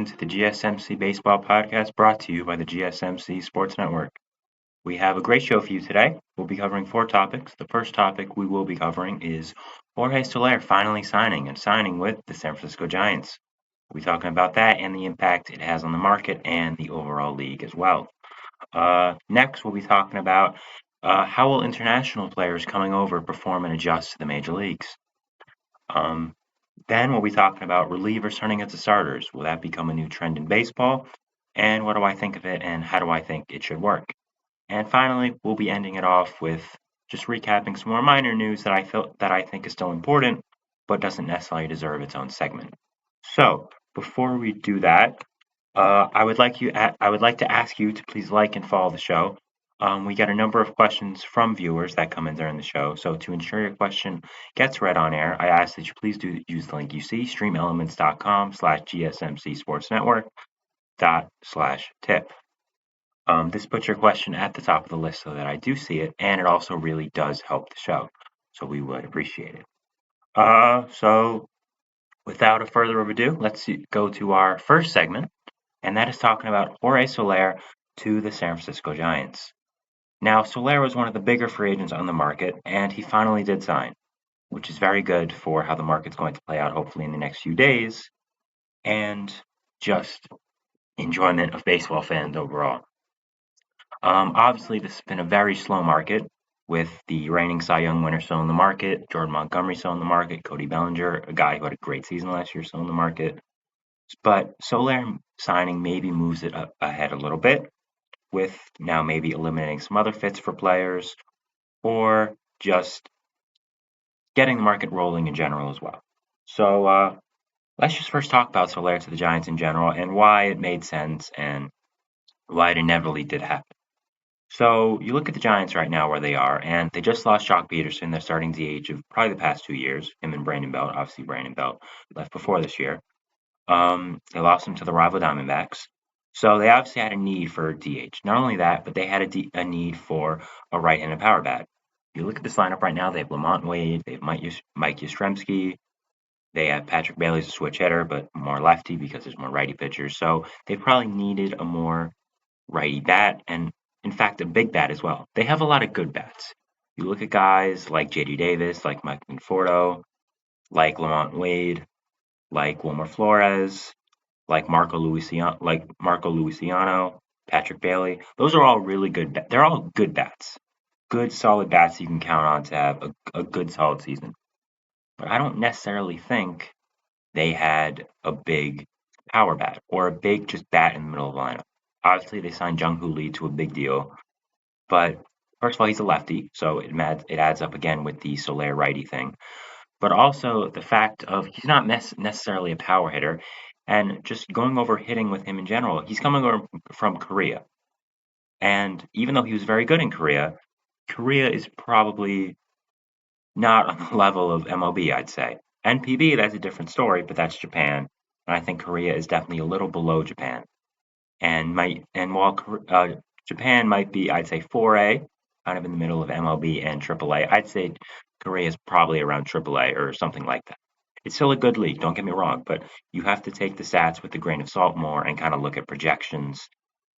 into the GSMC Baseball Podcast brought to you by the GSMC Sports Network. We have a great show for you today. We'll be covering 4 topics. The first topic we will be covering is Jorge Soler finally signing with the San Francisco Giants. We'll be talking about that and the impact it has on the market and the overall league as well. Next, we'll be talking about how will international players coming over perform and adjust to the major leagues. Then we'll be talking about relievers turning into starters. Will that become a new trend in baseball? And what do I think of it and how do I think it should work? And finally, we'll be ending it off with just recapping some more minor news that I think is still important, but doesn't necessarily deserve its own segment. So before we do that, I would like to ask you to please like and follow the show. We get a number of questions from viewers that come in during the show. So to ensure your question gets read on air, I ask that you please use the link you see, streamelements.com/GSMCsportsnetwork./tip. This puts your question at the top of the list so that I do see it, and it also really does help the show. So we would appreciate it. So without a further ado, let's go to our first segment, and that is talking about Jorge Soler to the San Francisco Giants. Now, Soler was one of the bigger free agents on the market, and he finally did sign, which is very good for how the market's going to play out hopefully in the next few days, and just enjoyment of baseball fans overall. Obviously, this has been a very slow market, with the reigning Cy Young winner still in the market, Jordan Montgomery still in the market, Cody Bellinger, a guy who had a great season last year, still in the market. But Soler signing maybe moves it ahead a little bit, with now maybe eliminating some other fits for players, or just getting the market rolling in general as well. So let's just first talk about Soler to the Giants in general and why it made sense and why it inevitably did happen. So you look at the Giants right now where they are, and they just lost Jock Peterson, their starting DH of probably the past 2 years, him and Brandon Belt. Obviously, Brandon Belt left before this year. They lost him to the rival Diamondbacks. So they obviously had a need for DH. Not only that, but they had a need for a right-handed power bat. You look at this lineup right now, they have Lamont Wade, they have Mike Yastrzemski, they have Patrick Bailey as a switch hitter, but more lefty because there's more righty pitchers. So they probably needed a more righty bat, and in fact, a big bat as well. They have a lot of good bats. You look at guys like J.D. Davis, like Mike Conforto, like Lamont Wade, like Wilmer Flores, like Marco Luciano, Patrick Bailey. Those are all really good. They're all good bats, good solid bats you can count on to have a good solid season. But I don't necessarily think they had a big power bat or a big just bat in the middle of the lineup. Obviously, they signed Jung-Hoo Lee to a big deal, but first of all, he's a lefty, so it adds up again with the Soler righty thing. But also the fact of he's not necessarily a power hitter, and just going over hitting with him in general, he's coming over from Korea. And even though he was very good in Korea, Korea is probably not on the level of MLB, I'd say. NPB, that's a different story, but that's Japan. And I think Korea is definitely a little below Japan. And while Japan might be, I'd say 4A, kind of in the middle of MLB and AAA, I'd say Korea is probably around AAA or something like that. It's still a good league, don't get me wrong, but you have to take the stats with a grain of salt more and kind of look at projections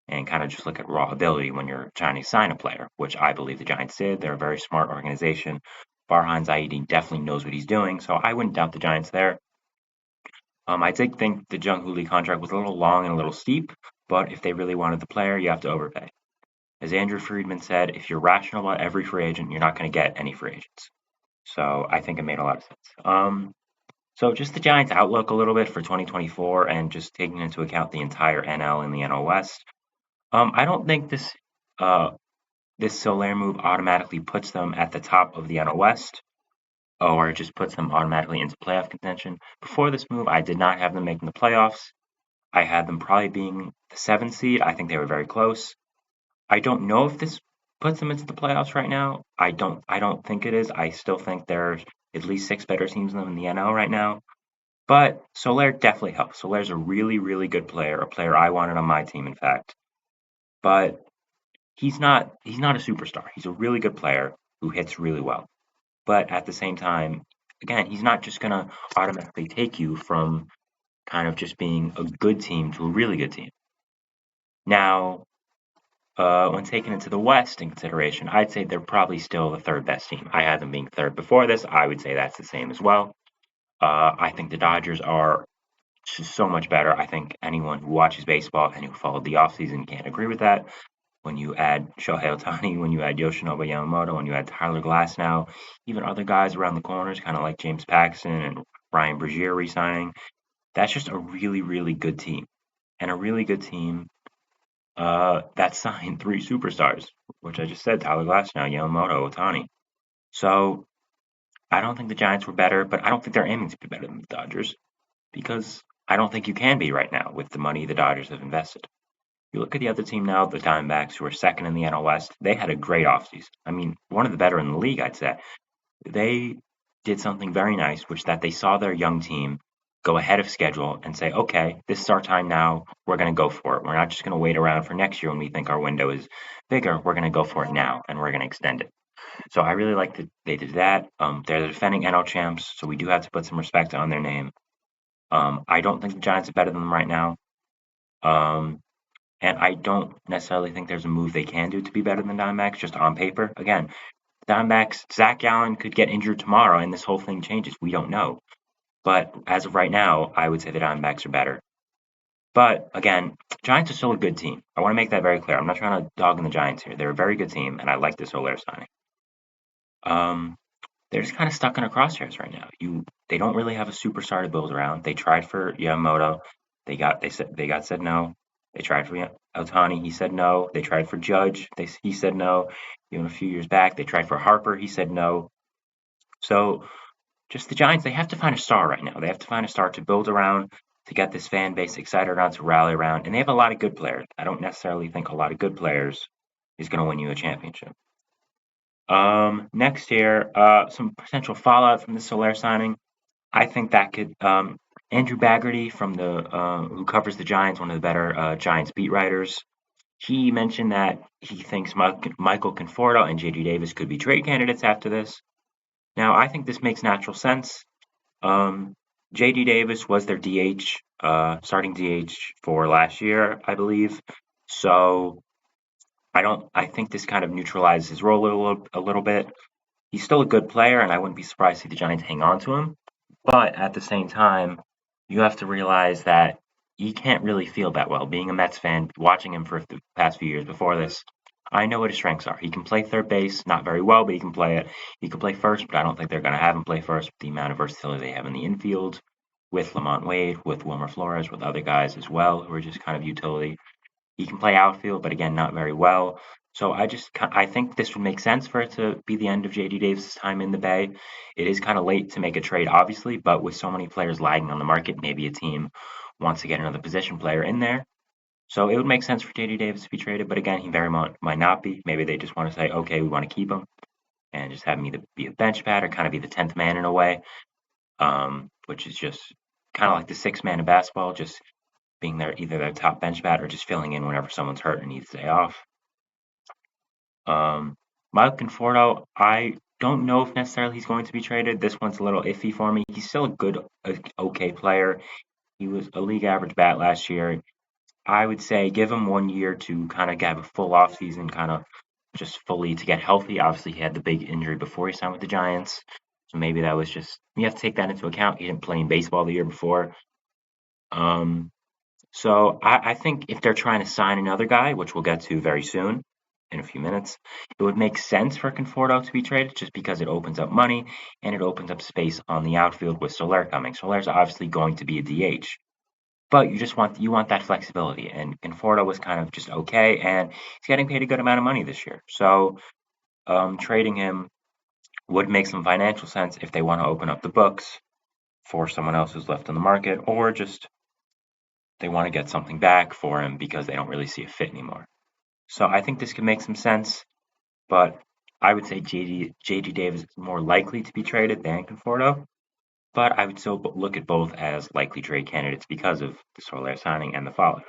and kind of just look at raw ability when you're trying to sign a player, which I believe the Giants did. They're a very smart organization. Farhan Zaidi definitely knows what he's doing, so I wouldn't doubt the Giants there. I did think the Jung-Hoo Lee contract was a little long and a little steep, but if they really wanted the player, you have to overpay. As Andrew Friedman said, if you're rational about every free agent, you're not going to get any free agents. So I think it made a lot of sense. So just the Giants' outlook a little bit for 2024 and just taking into account the entire NL and the NL West. I don't think this Soler move automatically puts them at the top of the NL West, or it just puts them automatically into playoff contention. Before this move, I did not have them making the playoffs. I had them probably being the 7th seed. I think they were very close. I don't know if this puts them into the playoffs right now. I don't think it is. I still think there's at least 6 better teams than them in the NL right now. But Soler definitely helps. Soler's a really, really good player, a player I wanted on my team, in fact. But he's not a superstar. He's a really good player who hits really well. But at the same time, again, he's not just going to automatically take you from kind of just being a good team to a really good team. Now, when taking into the West in consideration, I'd say they're probably still the third best team. I had them being third before this. I would say that's the same as well. I think the Dodgers are just so much better. I think anyone who watches baseball and who followed the offseason can't agree with that. When you add Shohei Ohtani, when you add Yoshinobu Yamamoto, when you add Tyler Glasnow, even other guys around the corners, kind of like James Paxton and Ryan Brazier re-signing, that's just a really, really good team. And a really good team that signed three superstars, which I just said, Tyler Glasnow, Yamamoto, Ohtani. So I don't think the Giants were better, but I don't think they're aiming to be better than the Dodgers because I don't think you can be right now with the money the Dodgers have invested. You look at the other team now, the Diamondbacks, who are second in the NL West. They had a great offseason. I mean, one of the better in the league, I'd say. They did something very nice, which that they saw their young team go ahead of schedule and say, okay, this is our time now. We're going to go for it. We're not just going to wait around for next year when we think our window is bigger. We're going to go for it now, and we're going to extend it. So I really like that they did that. They're the defending NL champs, so we do have to put some respect on their name. I don't think the Giants are better than them right now. And I don't necessarily think there's a move they can do to be better than Diamondbacks, just on paper. Again, Diamondbacks, Zach Gallen could get injured tomorrow and this whole thing changes. We don't know. But as of right now, I would say the Diamondbacks are better. But again, Giants are still a good team. I want to make that very clear. I'm not trying to dog in the Giants here. They're a very good team, and I like this Soler signing. They're just kind of stuck in a crosshairs right now. They don't really have a superstar to build around. They tried for Yamamoto. They got said no. They tried for Ohtani. He said no. They tried for Judge. He said no. Even a few years back, they tried for Harper. He said no. So just the Giants, they have to find a star right now. They have to find a star to build around, to get this fan base excited around, to rally around. And they have a lot of good players. I don't necessarily think a lot of good players is going to win you a championship. Next year, some potential fallout from the Soler signing. I think that could Andrew Baggerty from the who covers the Giants, one of the better Giants beat writers. He mentioned that he thinks Michael Conforto and JD Davis could be trade candidates after this. Now, I think this makes natural sense. JD Davis was their DH, starting DH for last year, I believe. So I think this kind of neutralizes his role a little bit. He's still a good player, and I wouldn't be surprised to see the Giants hang on to him. But at the same time, you have to realize that he can't really feel that well. Being a Mets fan, watching him for the past few years before this, I know what his strengths are. He can play third base, not very well, but he can play it. He can play first, but I don't think they're going to have him play first with the amount of versatility they have in the infield with Lamont Wade, with Wilmer Flores, with other guys as well who are just kind of utility. He can play outfield, but again, not very well. So I think this would make sense for it to be the end of JD Davis' time in the Bay. It is kind of late to make a trade, obviously, but with so many players lagging on the market, maybe a team wants to get another position player in there. So it would make sense for JD Davis to be traded, but again, he very much might not be. Maybe they just want to say, okay, we want to keep him and just have him either be a bench bat or kind of be the 10th man in a way, which is just kind of like the sixth man in basketball, just being either their top bench bat or just filling in whenever someone's hurt and needs a day off. Mike Conforto, I don't know if necessarily he's going to be traded. This one's a little iffy for me. He's still a good, okay player. He was a league average bat last year. I would say give him 1 year to kind of have a full off season, kind of just fully to get healthy. Obviously, he had the big injury before he signed with the Giants. So maybe that was just, you have to take that into account. He didn't play in baseball the year before. So I think if they're trying to sign another guy, which we'll get to very soon in a few minutes, it would make sense for Conforto to be traded just because it opens up money and it opens up space on the outfield with Soler coming. Soler's obviously going to be a DH, but you want that flexibility. And Conforto was kind of just okay, and he's getting paid a good amount of money this year. So trading him would make some financial sense if they want to open up the books for someone else who's left on the market, or just they want to get something back for him because they don't really see a fit anymore. So I think this could make some sense, but I would say JD Davis is more likely to be traded than Conforto, but I would still look at both as likely trade candidates because of the Soler signing and the follow-up.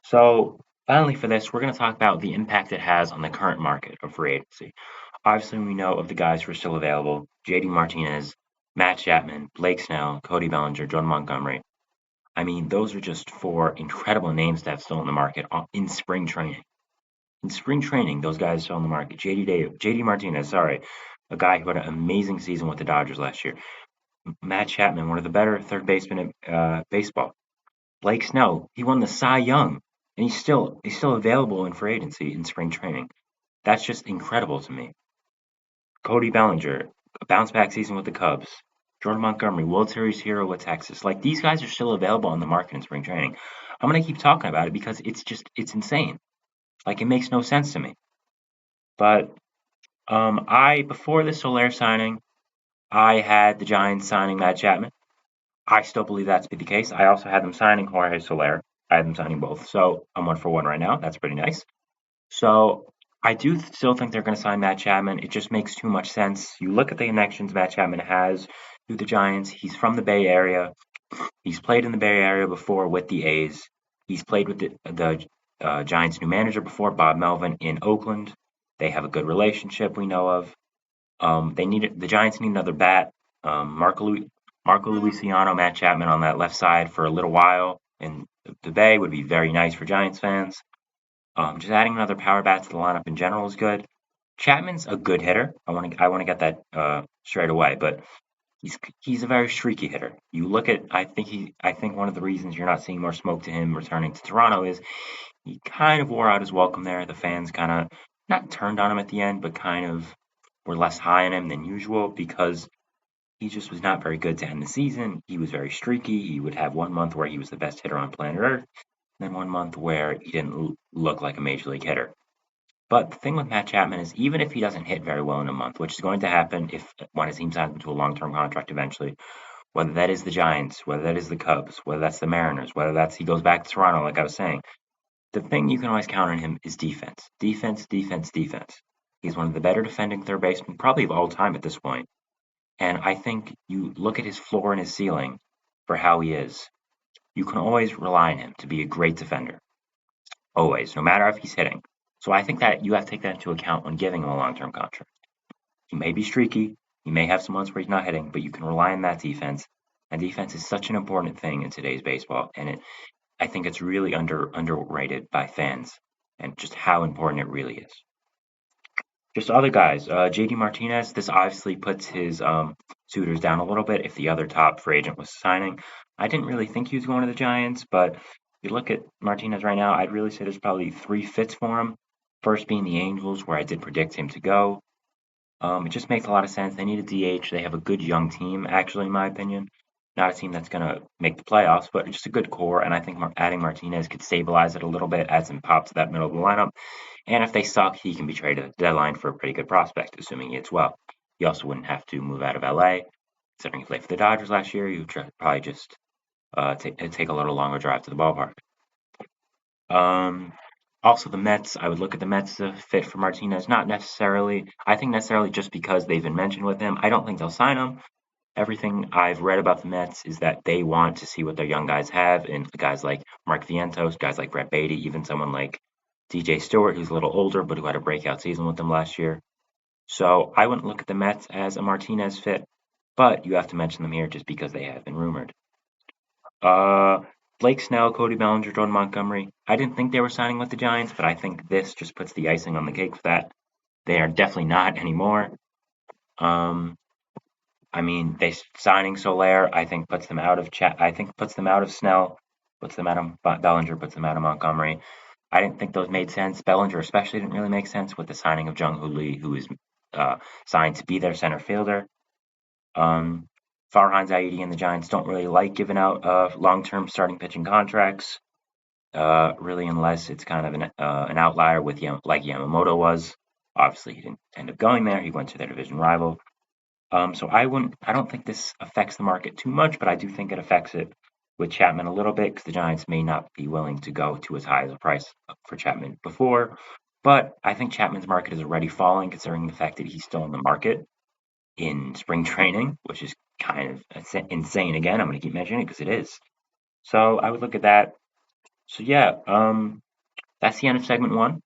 So finally for this, we're going to talk about the impact it has on the current market of free agency. Obviously, we know of the guys who are still available. JD Martinez, Matt Chapman, Blake Snell, Cody Bellinger, Jordan Montgomery. I mean, those are just four incredible names that have still in the market in spring training. In spring training, those guys are still in the market. JD Martinez, sorry, a guy who had an amazing season with the Dodgers last year. Matt Chapman, one of the better third basemen in baseball. Blake Snell, he won the Cy Young, and he's still available in free agency in spring training. That's just incredible to me. Cody Bellinger, a bounce back season with the Cubs. Jordan Montgomery, World Series hero with Texas. Like these guys are still available on the market in spring training. I'm gonna keep talking about it because it's insane. Like it makes no sense to me. But I before the Soler signing, I had the Giants signing Matt Chapman. I still believe that to be the case. I also had them signing Jorge Soler. I had them signing both. So I'm 1 for 1 right now. That's pretty nice. So I do still think they're going to sign Matt Chapman. It just makes too much sense. You look at the connections Matt Chapman has to the Giants. He's from the Bay Area. He's played in the Bay Area before with the A's. He's played with the Giants' new manager before, Bob Melvin, in Oakland. They have a good relationship we know of. The Giants need another bat. Marco Luciano, Matt Chapman on that left side for a little while, and the Bay would be very nice for Giants fans. Just adding another power bat to the lineup in general is good. Chapman's a good hitter. I want to get that straight away, but he's a very streaky hitter. You look at I think one of the reasons you're not seeing more smoke to him returning to Toronto is he kind of wore out his welcome there. The fans kind of not turned on him at the end, but kind of were less high on him than usual because he just was not very good to end the season. He was very streaky. He would have 1 month where he was the best hitter on planet Earth, then 1 month where he didn't look like a major league hitter. But the thing with Matt Chapman is even if he doesn't hit very well in a month, which is going to happen if when his team signs him to a long-term contract eventually, whether that is the Giants, whether that is the Cubs, whether that's the Mariners, whether that's he goes back to Toronto, like I was saying, the thing you can always count on him is defense. Defense, defense, defense. He's one of the better defending third basemen probably of all time at this point. And I think you look at his floor and his ceiling for how he is. You can always rely on him to be a great defender. Always, no matter if he's hitting. So I think that you have to take that into account when giving him a long-term contract. He may be streaky, he may have some months where he's not hitting, but you can rely on that defense. And defense is such an important thing in today's baseball, and I think it's really underrated by fans, and just how important it really is. Just other guys, JD Martinez. This obviously puts his suitors down a little bit if the other top free agent was signing. I didn't really think he was going to the Giants, but if you look at Martinez right now, I'd really say there's probably three fits for him. First being the Angels, where I did predict him to go. It just makes a lot of sense. They need a DH. They have a good young team, actually, in my opinion. Not a team that's going to make the playoffs, but just a good core. And I think adding Martinez could stabilize it a little bit, add some pop to that middle of the lineup. And if they suck, he can be traded at the deadline for a pretty good prospect, assuming he hits well. He also wouldn't have to move out of LA. Considering he played for the Dodgers last year, you would probably just take a little longer drive to the ballpark. Also, the Mets, I would look at the Mets as a fit for Martinez. Not necessarily, I think necessarily just because they've been mentioned with him. I don't think they'll sign him. Everything I've read about the Mets is that they want to see what their young guys have, and guys like Mark Vientos, guys like Brett Beatty, even someone like DJ Stewart, who's a little older but who had a breakout season with them last year. So I wouldn't look at the Mets as a Martinez fit, but you have to mention them here just because they have been rumored. Uh, Blake Snell, Cody Bellinger, Jordan Montgomery. I didn't think they were signing with the Giants, but I think this just puts the icing on the cake for that. They are definitely not anymore. I mean, they signing Soler, I think puts them out of I think puts them out of Snell, puts them out of Bellinger, puts them out of Montgomery. I didn't think those made sense. Bellinger especially didn't really make sense with the signing of Jung Hoo Lee, who is signed to be their center fielder. Farhan Zaidi and the Giants don't really like giving out long-term starting pitching contracts, really, unless it's kind of an outlier with like Yamamoto was. Obviously, he didn't end up going there. He went to their division rival. So I don't think this affects the market too much, but I do think it affects it with Chapman a little bit because the Giants may not be willing to go to as high as a price for Chapman before. But I think Chapman's market is already falling considering the fact that he's still in the market in spring training, which is kind of insane. Again, I'm going to keep mentioning it because it is. So I would look at that. So yeah, that's the end of segment one.